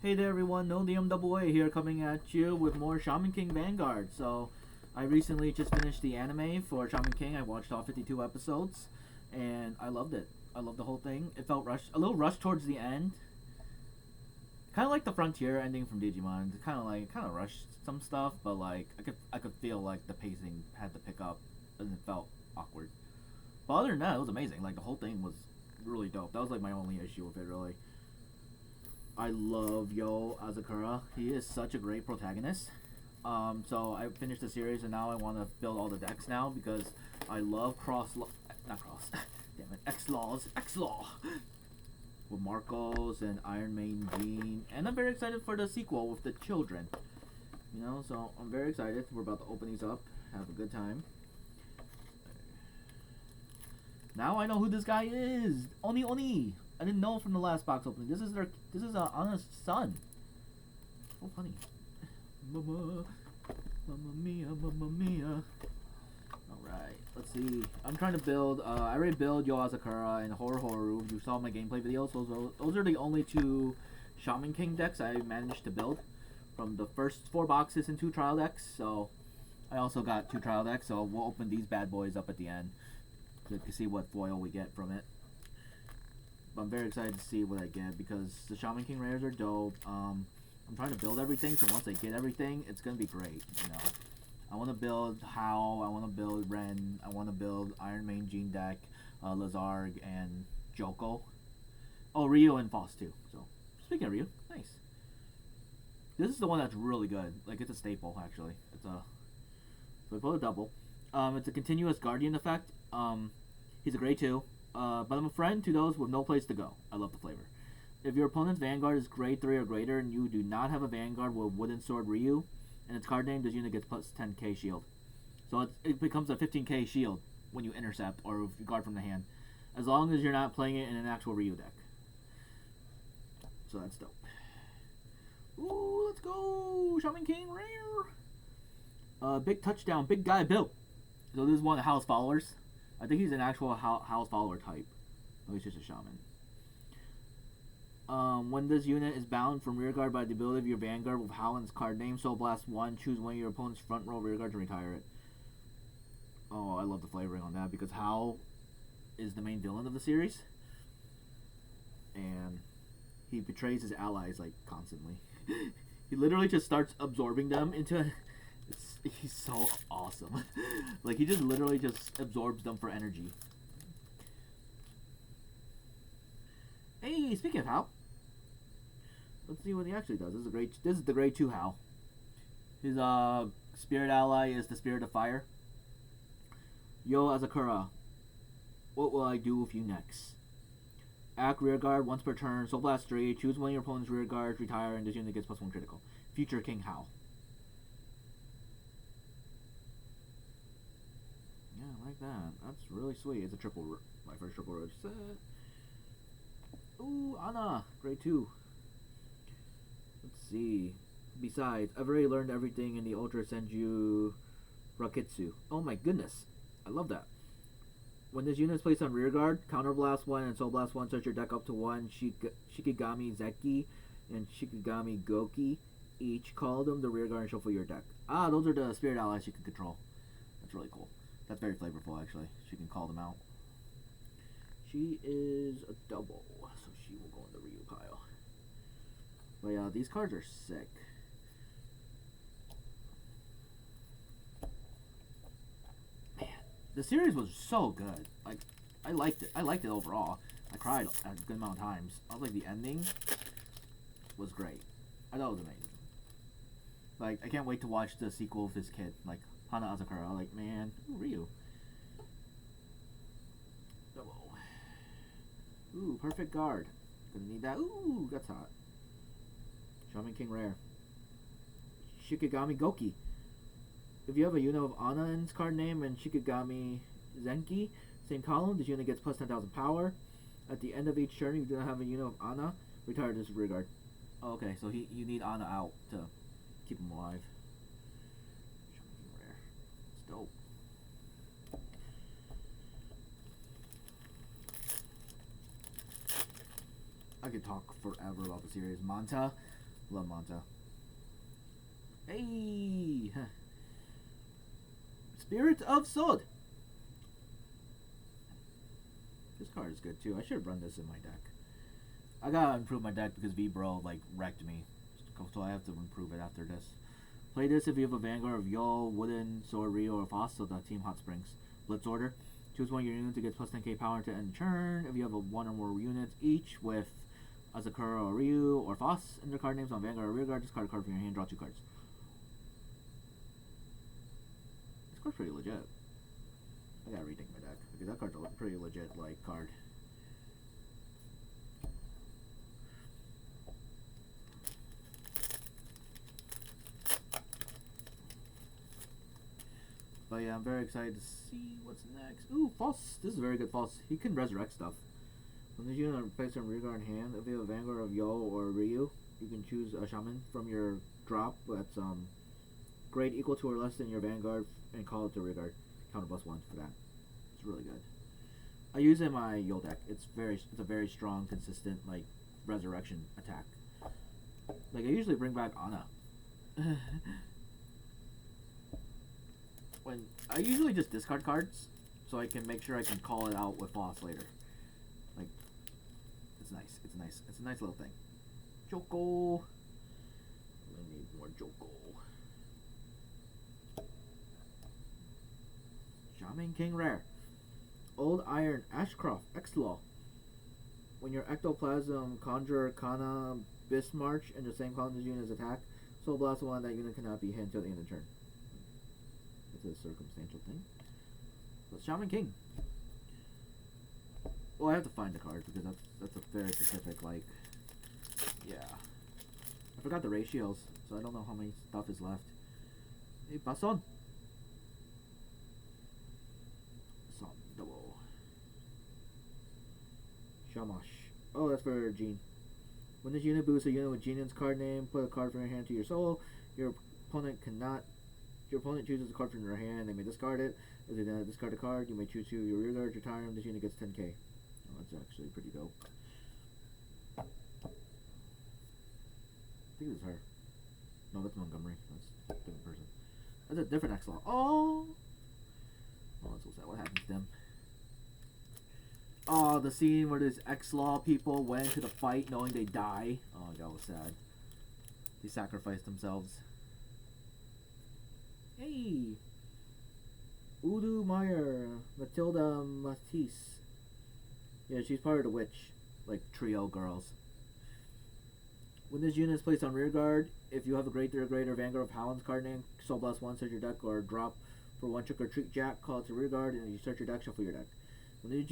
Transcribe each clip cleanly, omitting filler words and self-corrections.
Hey there everyone, No DM Double A here coming at you with more Shaman King Vanguard. So, I recently just finished the anime for Shaman King. I watched all 52 episodes, and I loved it. I loved the whole thing. It felt rushed, a little rushed towards the end. Kind of like the Frontier ending from Digimon. Kind of rushed some stuff, but like I could feel like the pacing had to pick up, and it felt awkward. But other than that, it was amazing. Like the whole thing was really dope. That was like my only issue with it, really. I love Yo Azakura. He is such a great protagonist. So I finished the series and now I want to build all the decks now because I love not cross, damn it, X-Law with Marcos and Iron Maiden Jean, and I'm very excited for the sequel with the children. You know, so I'm very excited. We're about to open these up, have a good time. Now I know who this guy is. Oni. I didn't know from the last box opening. This is Anna's son. Oh, funny. Mamma mia. Alright, let's see. I'm trying to build, I already built Yo Asakura and Horu. You saw my gameplay videos. Those are the only two Shaman King decks I managed to build from the first 4 boxes and 2 trial decks. So, I also got 2 trial decks, so we'll open these bad boys up at the end to see what foil we get from it. But I'm very excited to see what I get because the Shaman King rares are dope. I'm trying to build everything, so once I get everything, it's gonna be great. You know, I want to build Hao, I want to build Ren, I want to build Iron Main Gene deck, Lazarg, and Joko. Oh, Ryu and Foss too. So speaking of Ryu, nice. This is the one that's really good. Like it's a staple actually. It's a so I pulled a double. It's a continuous Guardian effect. He's a grade 2. But I'm a friend to those with no place to go. I love the flavor. If your opponent's Vanguard is grade 3 or greater and you do not have a Vanguard with Wooden Sword Ryu, and its card name, this unit gets plus 10k shield. So it becomes a 15k shield when you intercept or if you guard from the hand, as long as you're not playing it in an actual Ryu deck. So that's dope. Ooh, let's go! Shaman King rare! Big touchdown, big guy built. So this is one of Hao's followers. I think he's an actual house follower type. Oh, he's just a shaman. When this unit is bound from rearguard by the ability of your Vanguard with Howland's card name, Soul Blast 1, choose one of your opponent's front row rearguard to retire it. Oh, I love the flavoring on that because Howl is the main villain of the series. And he betrays his allies, like, constantly. He literally just starts absorbing them into... He's so awesome. Like, he just literally just absorbs them for energy. Hey, speaking of Hal, let's see what he actually does. This is the grade 2 Hal. His spirit ally is the Spirit of Fire. Yo Azakura, what will I do with you next? Act rearguard once per turn, Soul Blast 3, choose one of your opponent's rearguards, retire, and this unit gets +1 critical. Future King Hal. Yeah, I like that. That's really sweet. It's a triple, my first triple roach set. Ooh, Anna, grade 2. Let's see. Besides, I've already learned everything in the Ultra Senju Rakitsu. Oh my goodness. I love that. When this unit is placed on rearguard, Counter Blast 1 and Soul Blast 1 search your deck up to 1 Shikigami Zeki and Shikigami Goki. Each call them the rearguard and shuffle your deck. Ah, those are the spirit allies you can control. That's really cool. That's very flavorful, actually. She can call them out. She is a double, so she will go in the Ryu pile. But yeah, these cards are sick. Man, the series was so good. Like, I liked it. I liked it overall. I cried a good amount of times. I was like, the ending was great. I thought it was amazing. Like, I can't wait to watch the sequel of his kid. Like, Hana Azakura. Like, man, ooh, Ryu. Double. Ooh, perfect guard. Gonna need that. Ooh, that's hot. Shaman King rare. Shikigami Goki. If you have a unit of Anna in its card name and Shikigami Zenki, same column, this unit gets plus 10,000 power. At the end of each turn, if you do not have a unit of Anna, retire this rearguard. Oh, okay, so you need Anna out to keep him alive. Shaman King rare. It's dope. I could talk forever about the series. Manta, Love Monta. Hey! Spirit of Sword! This card is good too. I should have run this in my deck. I gotta improve my deck because V-Bro like wrecked me. So I have to improve it after this. Play this if you have a Vanguard of Yo, Wooden, Sword, Rio, or Foss, so the Team Hot Springs. Blitz Order. Choose one of your units to get plus 10k power to end turn. If you have a one or more units each with Azakura or Ryu or Foss and their card names on Vanguard or Rearguard, discard a card from your hand, draw 2 cards. This card's pretty legit. I gotta rethink my deck because that card's a pretty legit like card. But yeah, I'm very excited to see what's next. Ooh, Foss. This is very good Foss. He can resurrect stuff. When this unit plays on Rearguard in hand, if you have a Vanguard of Yo or Ryu, you can choose a Shaman from your drop that's grade equal to or less than your Vanguard and call it to Rearguard. Counter +1 for that. It's really good. I use it in my Yo deck. It's a very strong, consistent like resurrection attack. Like I usually bring back Ana. When I usually just discard cards so I can make sure I can call it out with Foss later. Like it's nice. It's nice. It's a nice little thing. Joko. I need more Joko. Shaman King Rare. Old Iron Ashcroft X-Law. When your Ectoplasm Conjure Kana Bismarch and the same column as unit's attack, Soul Blast one that unit cannot be hit until the end of the turn. It's a circumstantial thing. But Shaman King. Well, I have to find the card because that's a very specific like. Yeah. I forgot the ratios, so I don't know how many stuff is left. Hey, Basson. Basson double. Shamash. Oh, that's for Jean. When this unit boosts a unit with Jean's card name, put a card from your hand to your soul. Your opponent chooses a card from your hand, they may discard it. If they discard a card, you may choose to your rearguard, retire him, this unit gets 10k. Oh, that's actually pretty dope. I think this is her. No, that's Montgomery. That's a different person. That's a different X-Law. Oh! Oh, that's so sad. What happened to them? Oh, the scene where these X-Law people went to the fight knowing they die. Oh, that was sad. They sacrificed themselves. Hey! Udo Meyer, Matilda Matisse. Yeah, she's part of the witch, like trio girls. When this unit is placed on rearguard, if you have a grade 3 or greater Vanguard of Howland's card name, Soul Blast 1, search your deck, or drop for 1 trick or treat jack, call it to rearguard, and you search your deck, shuffle your deck. When this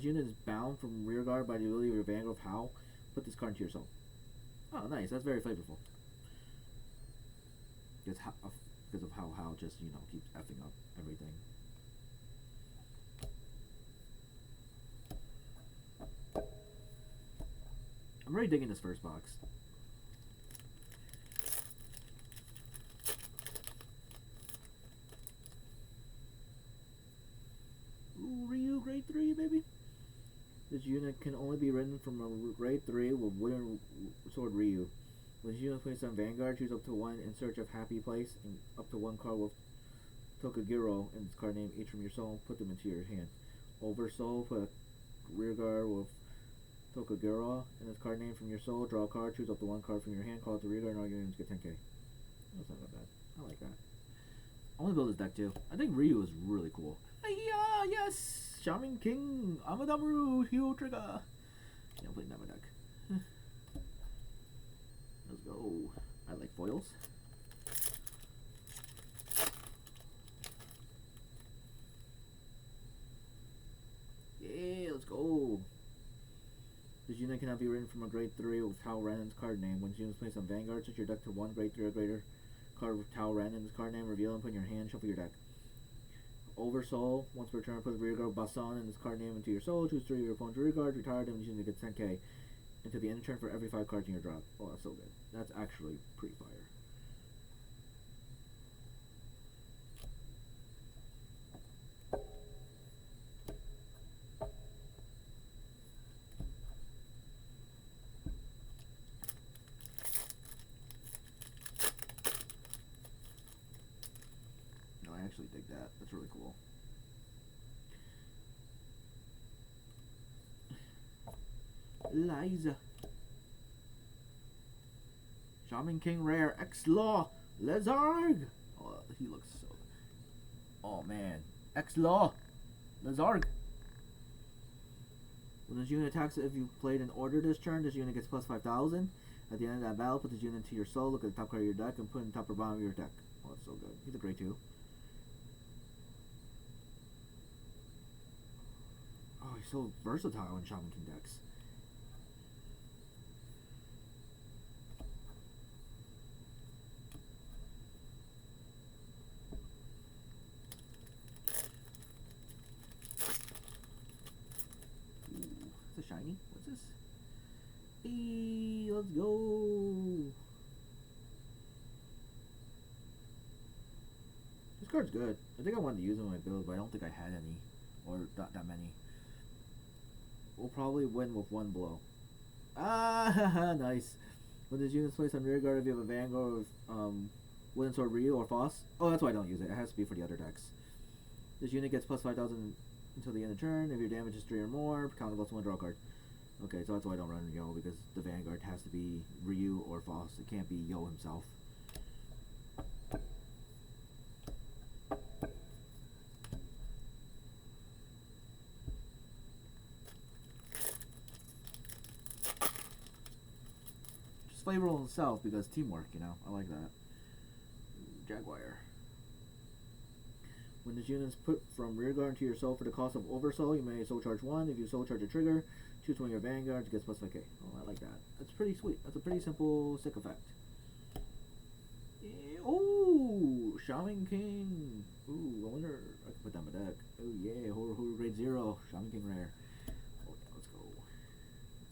unit is bound from rearguard by the ability of your Vanguard of Howl, put this card into your soul. Oh, nice. That's very flavorful. Because of how Howl just, you know, keeps effing up everything. I'm really digging this first box. Ooh, Ryu grade 3, baby. This unit can only be written from a grade 3 with Wooden Sword Ryu. When this unit is placed on Vanguard, choose up to 1 in search of Happy Place and up to 1 card with Tokaguro and its card name each from your soul, put them into your hand. Over soul, put a rearguard with Tokaguro and its card name from your soul, draw a card, choose up to 1 card from your hand, call it the rearguard, and all your units get 10k. That's not that bad. I like that. I want to build this deck too. I think Ryu is really cool. Yeah, yes! Shaman King, Amadamaru, Hero Trigger. Yeah, I'm playing that in my deck. Let's go. I like foils. Yeah, let's go. This unit cannot be written from a grade 3 with Tao Rannon's card name. When this unit is placed on Vanguard, set your deck to 1 grade 3 or greater card with Tao Rannon's card name, reveal and put in your hand, shuffle your deck. Oversoul, once per turn, put the rearguard Basson and his card name into your soul, choose 3 of your opponent's rearguard, retire them, and unit gets 10k. Until the end of turn for every 5 cards in your drop. Oh, that's so good. That's actually pretty fire. actually dig that. That's really cool. Liza. Shaman King Rare. X-Law. Lezarg. Oh, he looks so... Oh, man. X-Law. Lezarg. When this unit attacks, if you played an order this turn, this unit gets plus 5,000. At the end of that battle, put this unit into your soul, look at the top card of your deck, and put it in the top or bottom of your deck. Oh, that's so good. He's a great 2. Oh, he's so versatile in Shaman King decks. It's a shiny. What's this? Hey, let's go. This card's good. I think I wanted to use it in my build, but I don't think I had any. Or not that many. We'll probably win with 1 blow. Ah, nice. When this unit's placed on rear guard, if you have a Vanguard with Wooden Sword Ryu or Foss. Oh, that's why I don't use it. It has to be for the other decks. This unit gets plus 5,000 until the end of turn. If your damage is 3 or more, counter plus 1, draw a card. Okay, so that's why I don't run Yo, because the Vanguard has to be Ryu or Foss. It can't be Yo himself. Just flavorful in itself because teamwork, you know. I like that. Jaguar. When this unit is put from rear guard to your soul for the cost of oversoul, you may soul charge 1. If you soul charge a trigger, choose one of your vanguards, gets plus 5k. Oh, I like that. That's pretty sweet. That's a pretty simple stick effect. Yeah. Oh, Shaman King. Ooh, I wonder I can put that in my deck. Oh yeah, Horror grade 0, Shaman King rare. Oh yeah, let's go.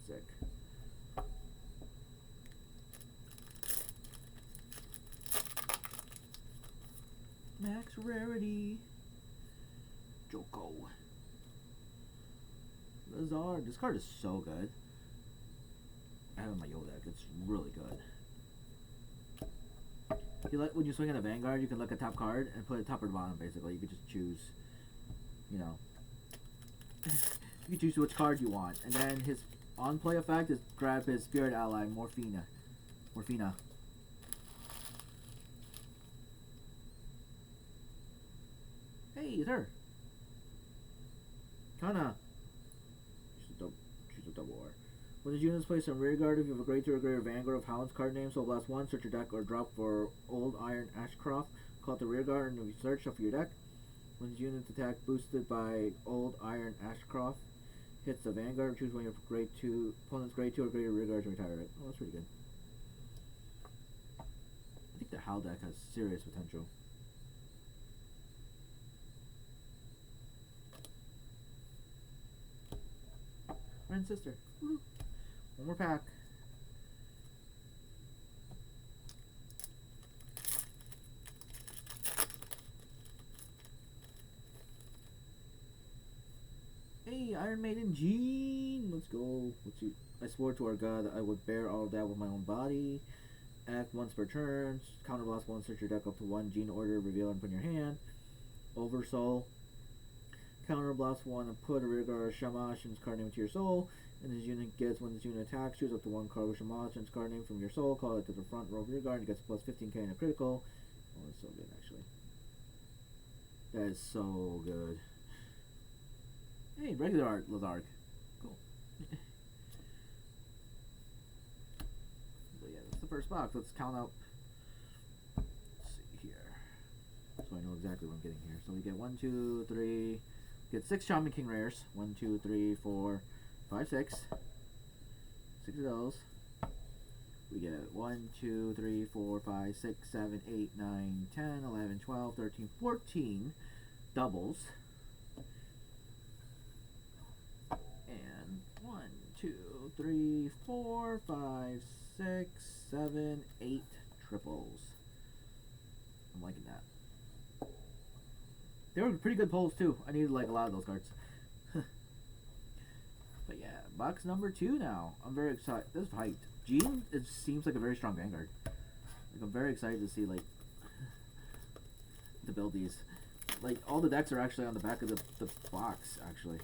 Sick. Max rarity. Joko. Lazard. This card is so good. I have it in my Yo deck. It's really good. When you swing at a Vanguard, you can look at top card and put it top or bottom, basically. You can just choose, you know. You can choose which card you want. And then his on-play effect is grab his spirit ally, Morphina. Hey, it's her. Kana. She's a double R. When this unit is placed on rear guard, if you have a grade 2 or greater Vanguard of Howland's card name, so blast 1, search your deck or drop for Old Iron Ashcroft, call it the rear guard, and if you search, shuffle your deck. When this unit's attack boosted by Old Iron Ashcroft hits the Vanguard, choose one of your grade 2 opponent's grade 2 or greater rear guard to retire it. Oh, that's pretty good. I think the Howl deck has serious potential. Friend sister. Woo. One more pack. Hey, Iron Maiden Jean! Let's go. Let's see. I swore to our god that I would bear all of that with my own body. Act once per turn. Counterblast 1, search your deck up to 1. Jean order, reveal and put in your hand. Oversoul. Counterblast 1 and put a rear guard Shamashin's card name into your soul. And this unit gets, when this unit attacks, choose up to 1 card with Shamashin's card name from your soul. Call it to the front row of your guard and gets plus 15k in a critical. Oh, that's so good, actually. That is so good. Hey, regular art, Lazark. Cool. But yeah, that's the first box. Let's count out. Let's see here. So I know exactly what I'm getting here. So we get 1, 2, 3. Get 6 Shaman King rares. 1, 2, 3, 4, 5, 6. 6 of those. We get 1, 2, 3, 4, 5, 6, 7, 8, 9, 10, 11, 12, 13, 14 doubles. And 1, 2, 3, 4, 5, 6, 7, 8 triples. I'm liking that. They were pretty good pulls too. I needed like a lot of those cards. But yeah, box number 2 now. I'm very excited. This is hyped. Jean, it seems like a very strong Vanguard. Like I'm very excited to see like to build these. Like, all the decks are actually on the back of the box, actually.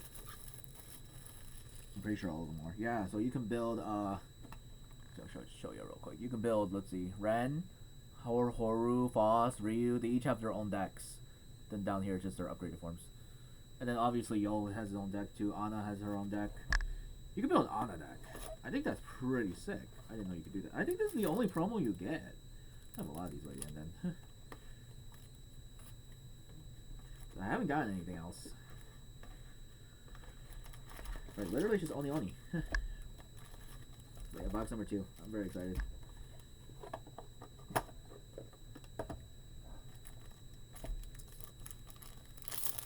I'm pretty sure all of them are. Yeah, so you can build, show you real quick. You can build, let's see, Ren, Horu, Foss, Ryu. They each have their own decks. Then down here, it's just their upgraded forms. And then obviously Yo has his own deck too. Ana has her own deck. You can build an Ana deck. I think that's pretty sick. I didn't know you could do that. I think this is the only promo you get. I have a lot of these already, and then I haven't gotten anything else. Like literally just Oni. Yeah, box number 2. I'm very excited.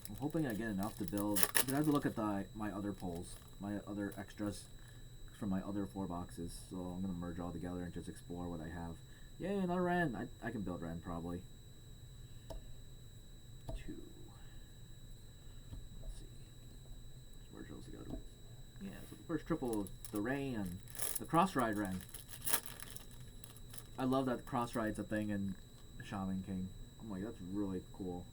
I'm hoping I get enough to build. I have to look at my other polls, my other extras from my other 4 boxes. So I'm gonna merge all together and just explore what I have. Yay, another Ren. I can build Ren probably. 2. Let's see. Let's merge those together. Yeah, so the first triple, the Rain, the Cross Ride Ren. I love that Cross Ride's a thing in Shaman King. I'm like, that's really cool.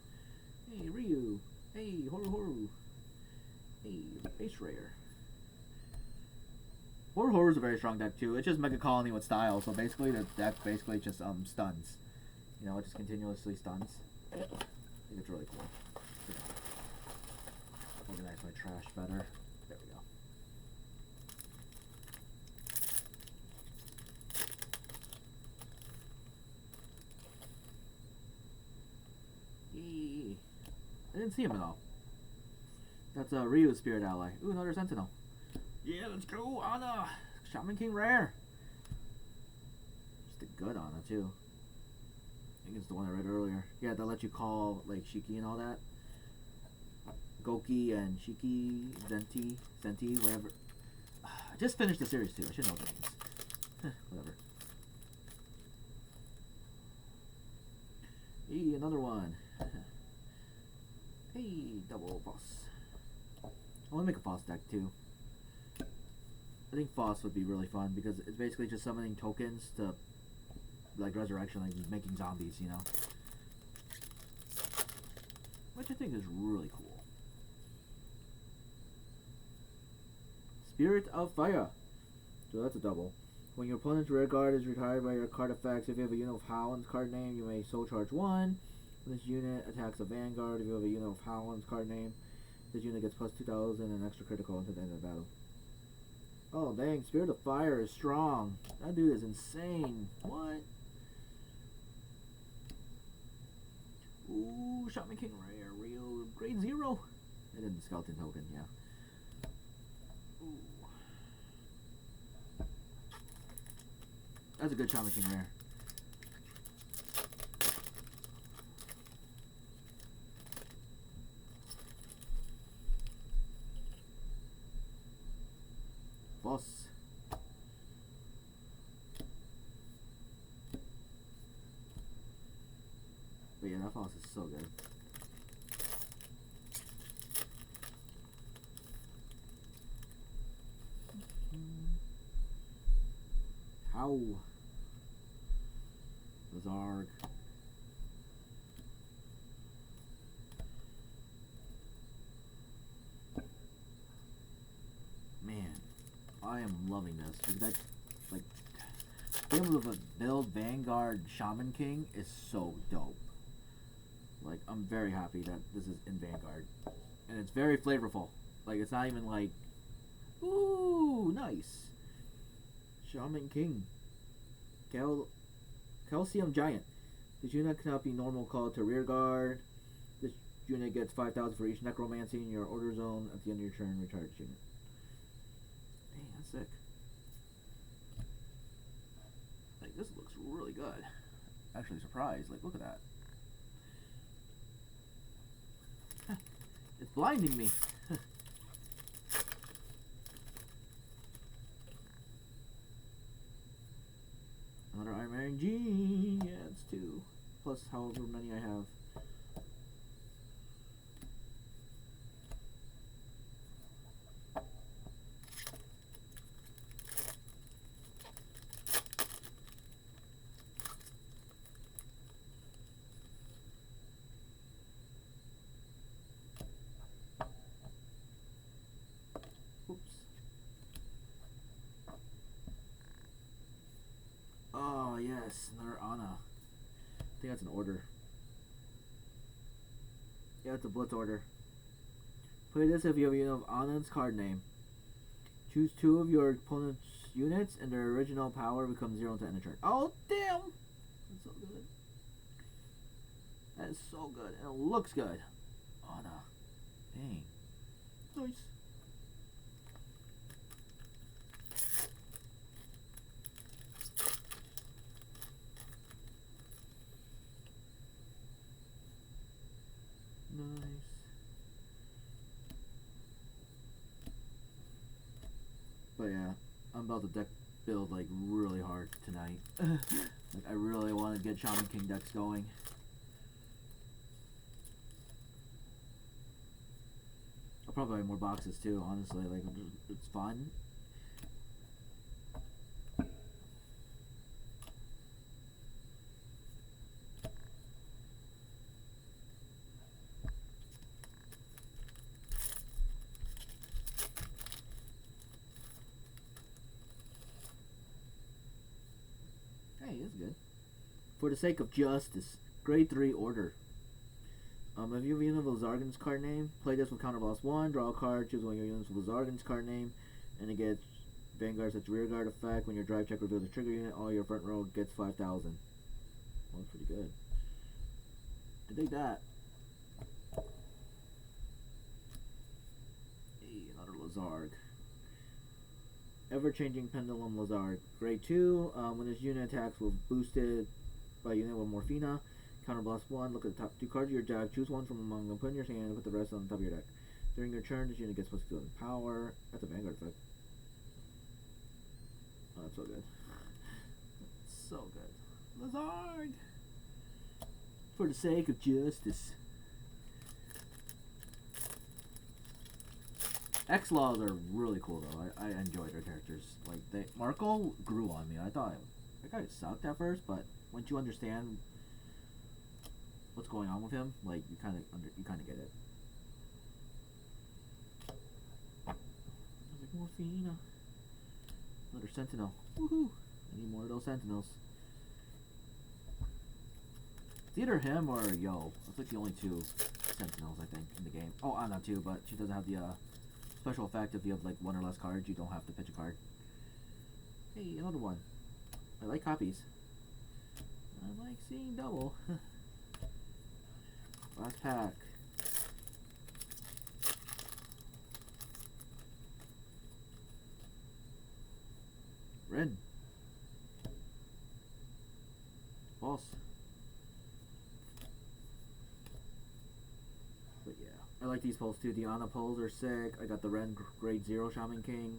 Hey, Ryu. Hey, Horu. Hey, Base Rayer. Horu's a very strong deck too. It's just Mega Colony with style, so basically the deck basically just stuns. You know, it just continuously stuns. I think it's really cool. Organize my trash better. There we go. Yee. I didn't see him at all. That's Ryu's spirit ally. Ooh, another Sentinel. Yeah, let's go, Ana! Shaman King rare! Just a good Ana, too. I think it's the one I read earlier. Yeah, that lets you call, like, Shiki and all that. Goki and Shiki, Zenti, whatever. I just finished the series, too. I should know what that means. Whatever. Hey, another one. Hey, double boss. I want to make a boss deck, too. I think Foss would be really fun because it's basically just summoning tokens to, like, resurrection, like making zombies, you know? Which I think is really cool. Spirit of Fire. So that's a double. When your opponent's rear guard is retired by your card effects, if you have a unit of Howland's card name, you may soul charge 1. When this unit attacks a Vanguard, if you have a unit of Howland's card name, this unit gets plus 2,000 and extra critical until the end of the battle. Oh dang, Spirit of Fire is strong. That dude is insane. What? Ooh, Shaman King Rare, real grade 0. And then the skeleton token, yeah. Ooh. That's a good Shaman King Rare. Boss. But yeah, that boss is so good. How? Zarg. Man, I am loving this because I, like, being able to build Vanguard Shaman King is so dope. Like, I'm very happy that this is in Vanguard, and it's very flavorful. Like, it's not even like, ooh, nice. Shaman King. Calcium Giant. This unit cannot be normal called to rear guard. This unit gets 5,000 for each necromancy in your order zone. At the end of your turn, retire this unit. Dang, that's sick. Like, this looks really good. Actually surprised. Like, look at that. It's blinding me. Another Iron Man G. Yeah, it's 2. Plus however many I have. this? Another Ana. I think that's an order. Yeah, it's a blitz order. Play this if you have a unit of Anand's card name. Choose 2 of your opponent's units and their original power becomes 0 until end of turn. Oh, damn! That's so good. That is so good. And it looks good. Ana. Dang. Nice. Nice. But yeah, I'm about to deck build like really hard tonight. Like I really want to get Shaman King decks going. I'll probably buy more boxes too, honestly. Like it's fun. Hey, that's good. For the sake of justice, grade 3 order. If you have a unit of Lazargan's card name, play this with counter +1, draw a card, choose one of your units with Lazargan's card name, and it gets Vanguard such rear guard effect. When your drive check reveals a trigger unit, all your front row gets 5,000. Well, that's pretty good. I dig that. Hey, another Lazarg. Ever-changing Pendulum Lazarg. Grade 2, when this unit attacks will boosted by a unit with Morphina. Counter +1, look at the top 2 cards of your deck, choose one from among them, put in your hand, and put the rest on the top of your deck. During your turn, this unit gets +2 in power. That's a Vanguard effect. Oh, that's so good. That's so good. Lazard! For the sake of justice. X-Laws are really cool though. I enjoy their characters. Like Marco grew on me. I thought that guy sucked at first, but once you understand what's going on with him, like you kind of get it. I was like, Morphina. Another Sentinel. Woohoo! I need more of those Sentinels. It's either him or Yo. That's like the only 2 Sentinels I think in the game. Oh, Ana too, but she doesn't have the special effect. If you have like 1 or less cards, you don't have to pitch a card. Hey, another one. I like copies. I like seeing double. Last pack. Red. False. But yeah, I like these pulls too. The Ana pulls are sick. I got the Ren grade 0 Shaman King.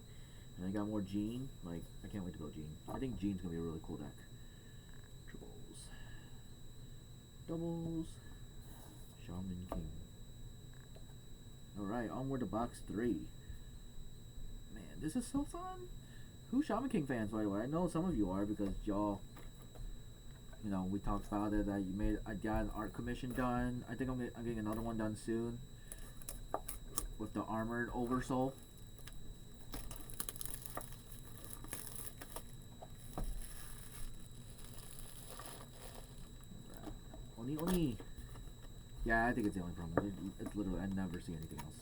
And I got more Jean. Like, I can't wait to build Jean. I think Jean's gonna be a really cool deck. Triples. Doubles. Shaman King. Alright, onward to box 3. Man, this is so fun. Who's Shaman King fans, by the way? I know some of you are because y'all, you know, we talked about it. I got an art commission done. I think I'm getting another one done soon with the armored oversoul. Oni. Yeah, I think it's the only problem. It's literally, I never see anything else.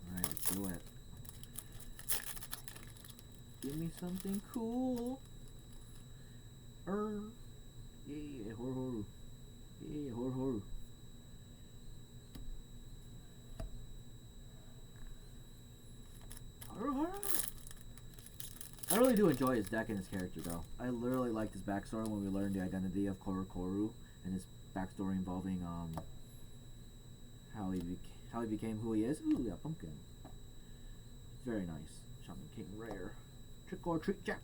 Alright, let's do it. Give me something cool. Yeah, horu. Yeah, horu. I really do enjoy his deck and his character though. I literally liked his backstory when we learned the identity of Koru and his backstory involving how he became who he is. Ooh, yeah, pumpkin. Very nice. Shaman King rare. Trick or treat Jack.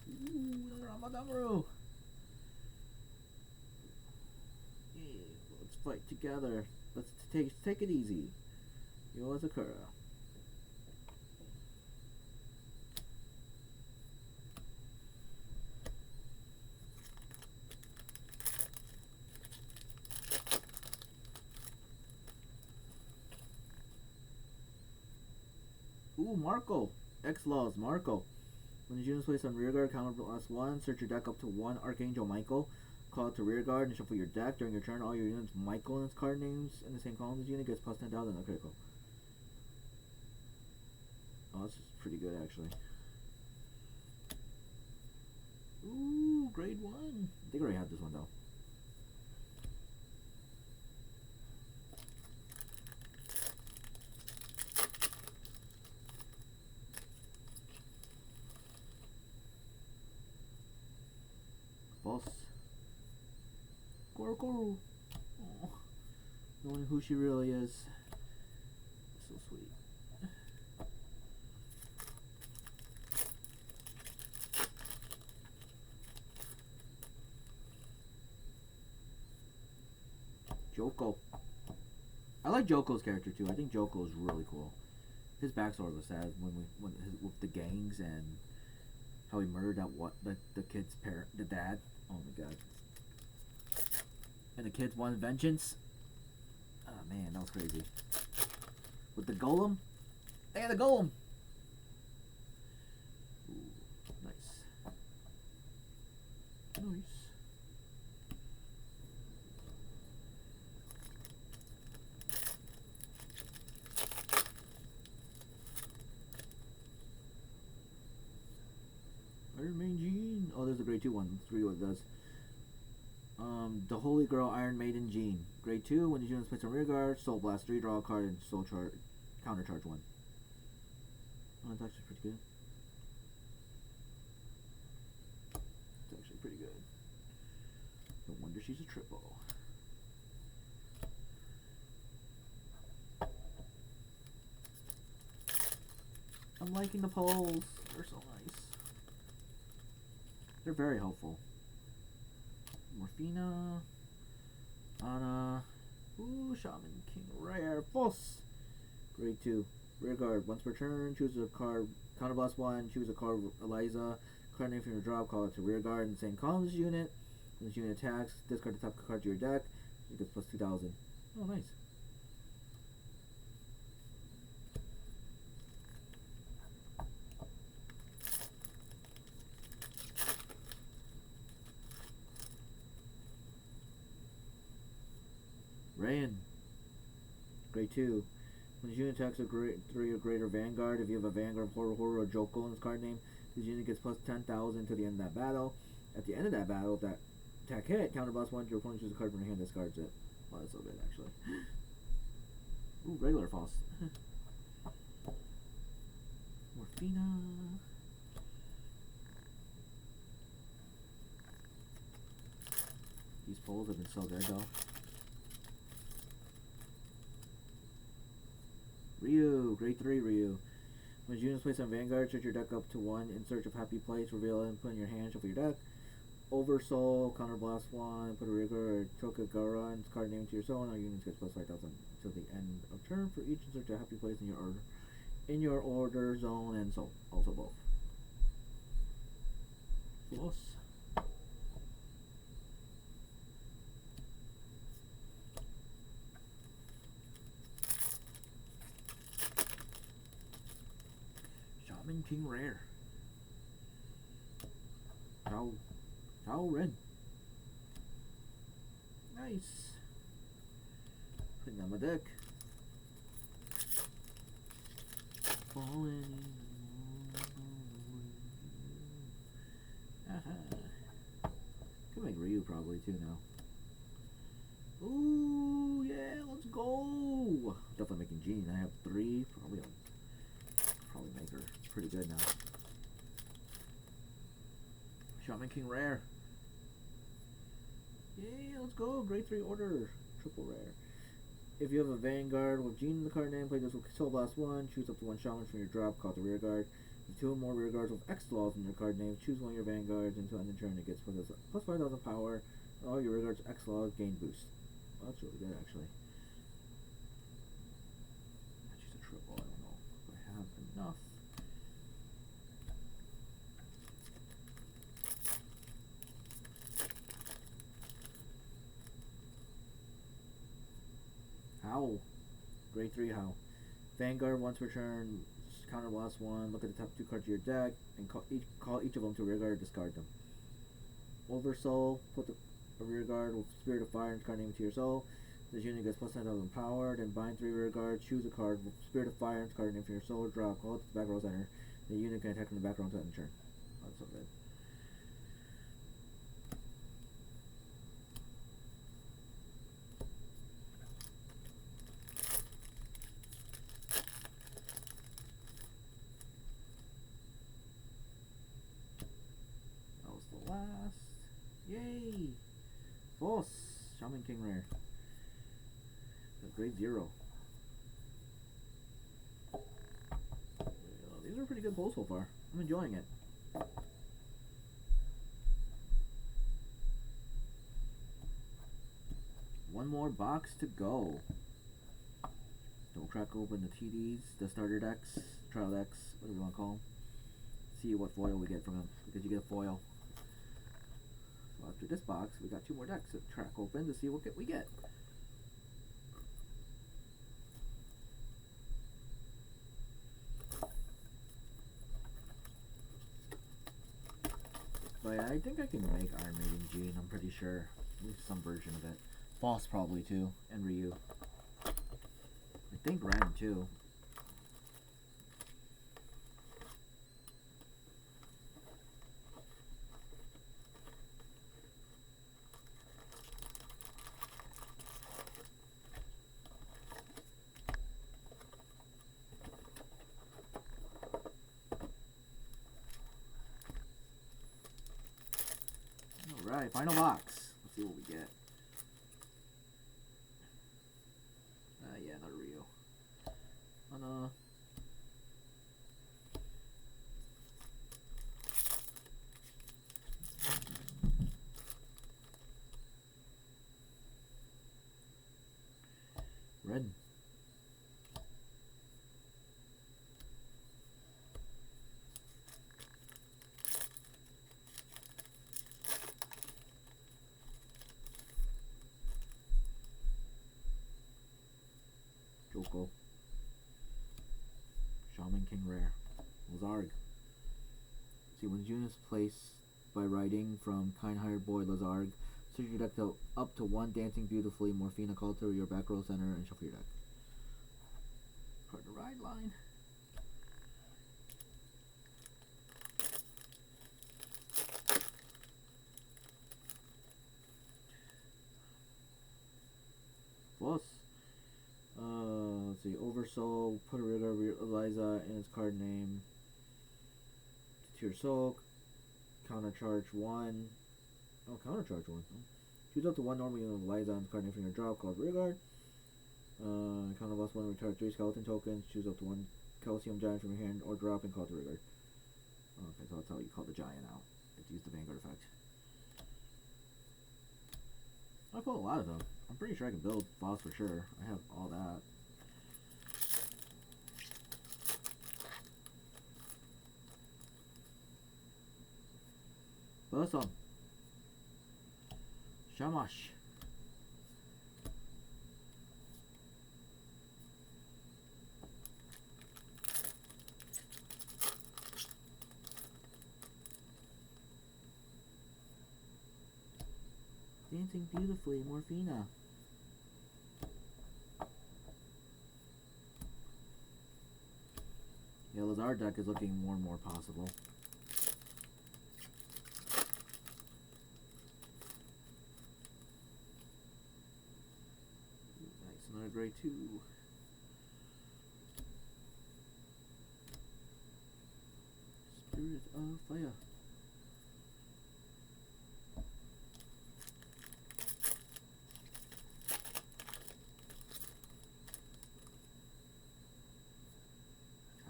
Ooh, another on, Damaru! Yeah, let's fight together. Let's take it easy. Yo Azakura. Ooh, Marco. X-Laws, Marco. When the unit's placed on rearguard, counter plus 1, search your deck up to 1 Archangel Michael. Call it to rearguard and shuffle your deck. During your turn, all your units Michael and its card names in the same column as unit gets plus 10,000 on critical. Oh, this is pretty good actually. Ooh, grade 1. I think I already have this one though. False. Gorogoru. Oh, knowing who she really is. So sweet. Joko. I like Joko's character too. I think Joko is really cool. His backstory was sad with the gangs and how he murdered the kid's parent, the dad. Oh my god. And the kids wanted vengeance. Oh man, that was crazy. With the golem? They had the golem! Ooh, nice. Nice. Iron Maiden Gene. Oh, there's a grade 2 one. Let's read what it does. The Holy Girl Iron Maiden Gene. Grade 2, when the unit is placed on rear guard, Soul Blast 3, draw a card, and Soul Charge, Counter Charge 1. Oh, that's actually pretty good. It's actually pretty good. No wonder she's a triple. I'm liking the polls. They're so nice. They're very helpful. Morphina, Anna, ooh, Shaman, King Rare, False. Grade 2. Rear guard. Once per turn, choose a card, counterblast 1, choose a card, Eliza, card name from your drop, call it to rear guard, and same column as unit. When this unit attacks, discard the top card to your deck, it gets plus 2,000. Oh, nice. Rayan. Grade 2. When this unit attacks a grade 3 or greater Vanguard, if you have a Vanguard, Horror, or Joko in its card name, this unit gets plus 10,000 to the end of that battle. At the end of that battle, if that attack hit, counterblast 1, your opponent chooses a card from your hand, discards it. Oh, that's so good, actually. Ooh, regular false. Morphina. These polls have been so good, though. Ryu, grade 3 Ryu. When units placed on Vanguard, search your deck up to 1 in search of happy place, reveal it, and put in your hand, shuffle your deck. Oversoul, Counterblast 1, put a rigor or Tokagara and card name to your soul, and all units get plus 5,000 until the end of turn for each in search of happy place in your order, zone, and soul. Also both. Floss. Shaman King Rare. Tao Ren. Nice. Putting on my deck. Falling. Could make Ryu probably too now. Ooh, yeah, let's go. Definitely making Gene. I have 3. Probably make her pretty good now. Shaman King Rare. Yeah, let's go. Grade 3 order. Triple rare. If you have a Vanguard with Gene in the card name, play this with Soul Blast 1. Choose up to 1 Shaman from your drop, call it the rear guard. Two or more rear guards with X laws in your card name. Choose one of your vanguards until end of turn. It gets plus 5,000 power. All your rear guards X laws gain boost. Well, that's really good, actually. That's just a triple. I don't know if I have enough. Howl. Grade 3 Howl. Vanguard once per turn, counter blast 1, look at the top 2 cards of your deck, and call each of them to rearguard or discard them. Oversoul, put a rearguard with Spirit of Fire and card name to your soul. This unit gets plus 10,000 power, then bind 3 rearguards, choose a card with Spirit of Fire and card name from your soul, draw a call to the back row center. The unit can attack from the back row until end of turn. Oh, that's so good. Last. Yay! Boss! Shaman King Rare. Grade 0. These are pretty good pulls so far. I'm enjoying it. One more box to go. Don't crack open the TDs, the starter decks, trial decks, whatever you want to call them. See what foil we get from them, because you get a foil. After this box, we got 2 more decks to crack open to see what we get. But yeah, I think I can make Iron Maiden Jean, I'm pretty sure. At least some version of it. Boss probably too, and Ryu. I think Ren too. Alright, final box. Let's see what we get. Yeah, another Ryu. Red. Joko. Shaman King Rare. Lazarg. See, when units placed by writing from Kind Hired Boy Lazarg, search your deck to up to 1 Dancing Beautifully Morphina call to your back row center and shuffle your deck. Part the ride line. Boss. Let's see. Oversoul. Put a rigor Eliza in its card name to your soul. Countercharge 1. Oh, countercharge 1. Choose up to 1 normal unit of Eliza on the card name from your drop called Rigard. Counter boss 1, retire 3 skeleton tokens. Choose up to 1 Calcium Giant from your hand or drop and call it Rigard. Okay, so that's how you call the giant out. It's used the Vanguard effect. I pulled a lot of them. I'm pretty sure I can build boss for sure. I have all that. Awesome. Shamash. Dancing beautifully, Morphina. Yeah, Lazar deck is looking more and more possible. Nice, another grade 2. Spirit of Fire.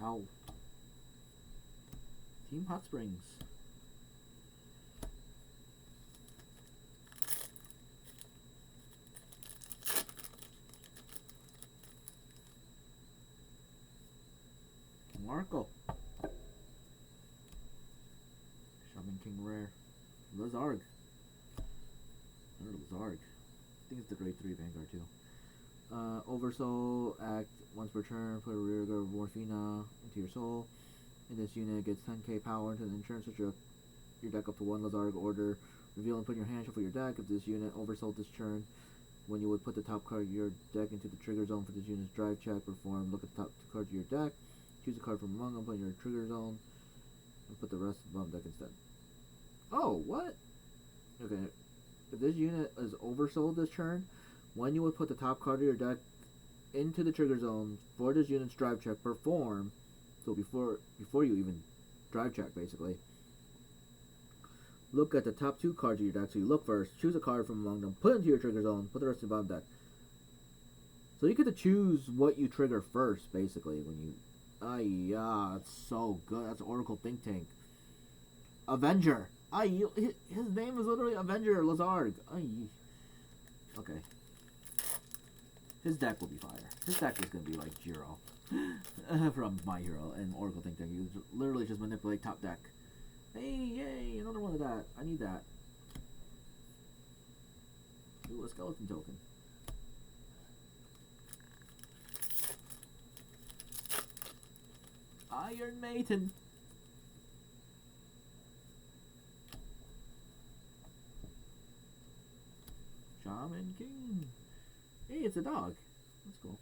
Ow. Team Hot Springs. Marco. Shaman King Rare. Lazarg. Another Lazarg. I think it's the grade 3 Vanguard too. Oversoul, act once per turn, put a rear guard of Morphina into your soul. And this unit gets 10k power into the insurance, switch your deck up to 1 Lazarg order. Reveal and put in your hand, shuffle your deck. If this unit oversold this turn, when you would put the top card of your deck into the trigger zone for this unit's drive check, perform, look at the top 2 cards of your deck. Choose a card from among them, put in your trigger zone, and put the rest of the bottom deck instead. Oh, what? Okay. If this unit is oversold this turn, when you would put the top card of your deck into the trigger zone for this unit's drive check, perform. So before you even drive check, basically. Look at the top 2 cards of your deck. So you look first, choose a card from among them, put it into your trigger zone, put the rest of the bottom deck. So you get to choose what you trigger first, basically, when you... yeah, it's so good. That's Oracle Think Tank. Avenger. His name is literally Avenger Lazarg. Okay. His deck will be fire. His deck is gonna be like Jiro from My Hero and Oracle Think Tank. You literally just manipulate top deck. Hey, yay! Another one of that. I need that. Ooh, a skeleton token. Iron Maiden. Shaman King. Hey, it's a dog. That's cool.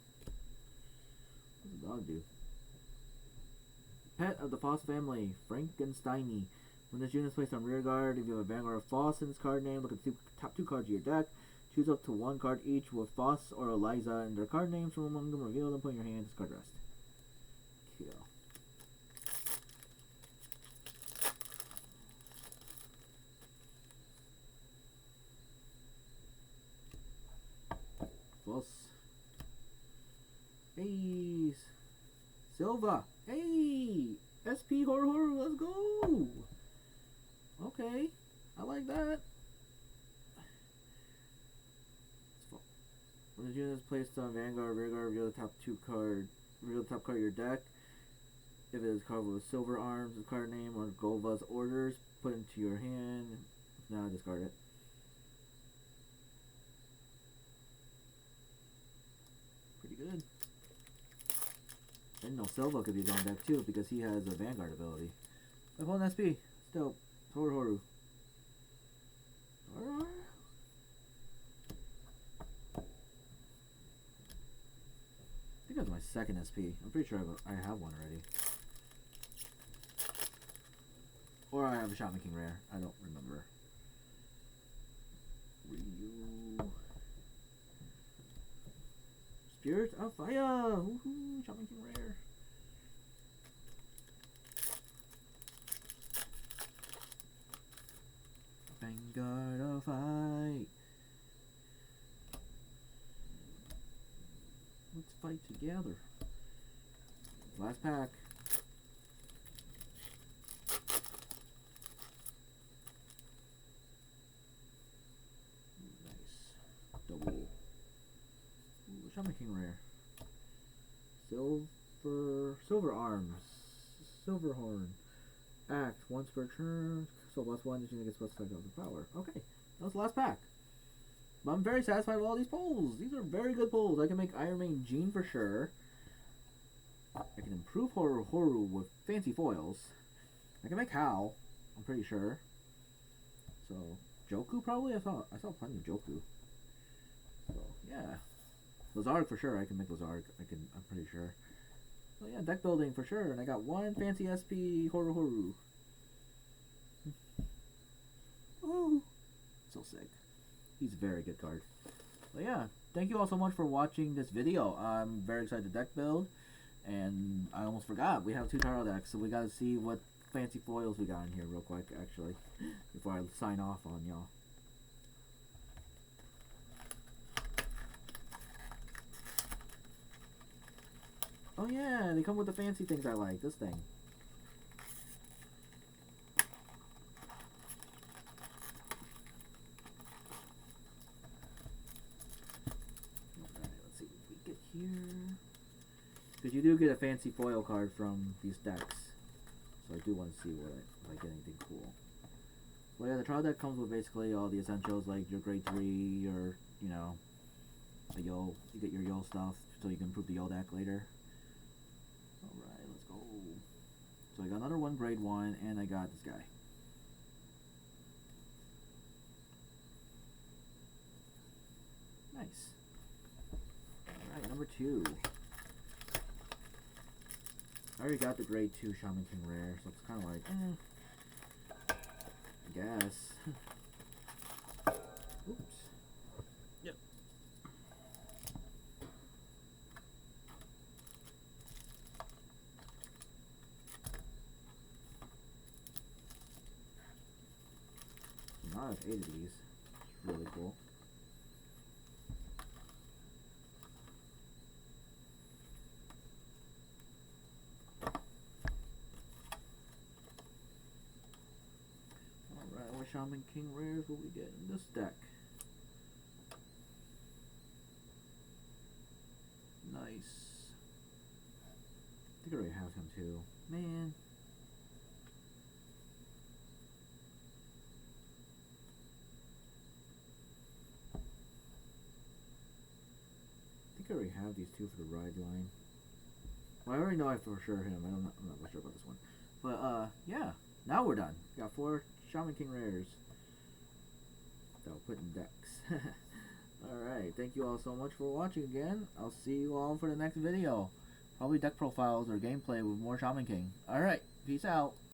What's the dog do? Pet of the Foss family, Frankensteiny. When this unit is placed on rear guard, if you have a Vanguard of Foss in its card name, look at the top 2 cards of your deck. Choose up to 1 card each with Foss or Eliza in their card names from among them. Reveal them, put in your hand, discard rest. Kill. Foss. Hey, Silva. Hey, SP Horror, let's go. Okay, I like that. When the unit is placed on Vanguard, rear guard, reveal the top 2 card. Reveal the top card of your deck. If it is covered with Silver Arms, the card name, or Golva's orders, put it into your hand. Now discard it. Pretty good. I didn't know Silva could be his own deck too, because he has a Vanguard ability. F1 SP. It's dope. Horu. Alright. I think that's my second SP. I'm pretty sure I have one already. Or I have a Shaman King Rare. I don't remember. Ryu. Spirit of Fire! Woohoo! Shaman King Rare. Vanguard of Fight. Let's fight together. Last pack. Nice. Double. Ooh, Shaman King Rare. Silver Arms. Silver Horn. Act once per turn. So +1, this unit gets +5,000 power. Okay, that was the last pack. But I'm very satisfied with all these pulls. These are very good pulls. I can make Iron Man Jean for sure. I can improve Horu with fancy foils. I can make Hal, I'm pretty sure. So Joku probably. I saw plenty of Joku. So yeah, Lazarg for sure. I can make Lazarg. I'm pretty sure. So yeah, deck building for sure. And I got 1 fancy SP Horu. Ooh, so sick. He's a very good card. But yeah, thank you all so much for watching this video. I'm very excited to deck build. And I almost forgot, we have 2 Taro decks, so we gotta see what fancy foils we got in here real quick, actually, before I sign off on y'all. Oh yeah, they come with the fancy things I like. This thing. you do get a fancy foil card from these decks. So I do want to see what if I get anything cool. Well, yeah, the trial deck comes with basically all the essentials, like your grade 3, your, you know, the Yo. You get your Yo stuff, so you can improve the Yo deck later. Alright, let's go. So I got another one grade 1, and I got this guy. Nice. Alright, number 2. I already got the grade 2 Shaman King rare, so it's kind of like, I guess. Oops. Yep. So now I have 8 of these. It's really cool. What Shaman King rares will we get in this deck? Nice. I think I already have him too. Man. I think I already have these two for the ride line. Well, I already know I for sure him. I'm not sure about this one. But, yeah. Now we're done. Got 4 Shaman King rares that I'll put in decks. Alright, thank you all so much for watching again. I'll see you all for the next video. Probably deck profiles or gameplay with more Shaman King. Alright, peace out.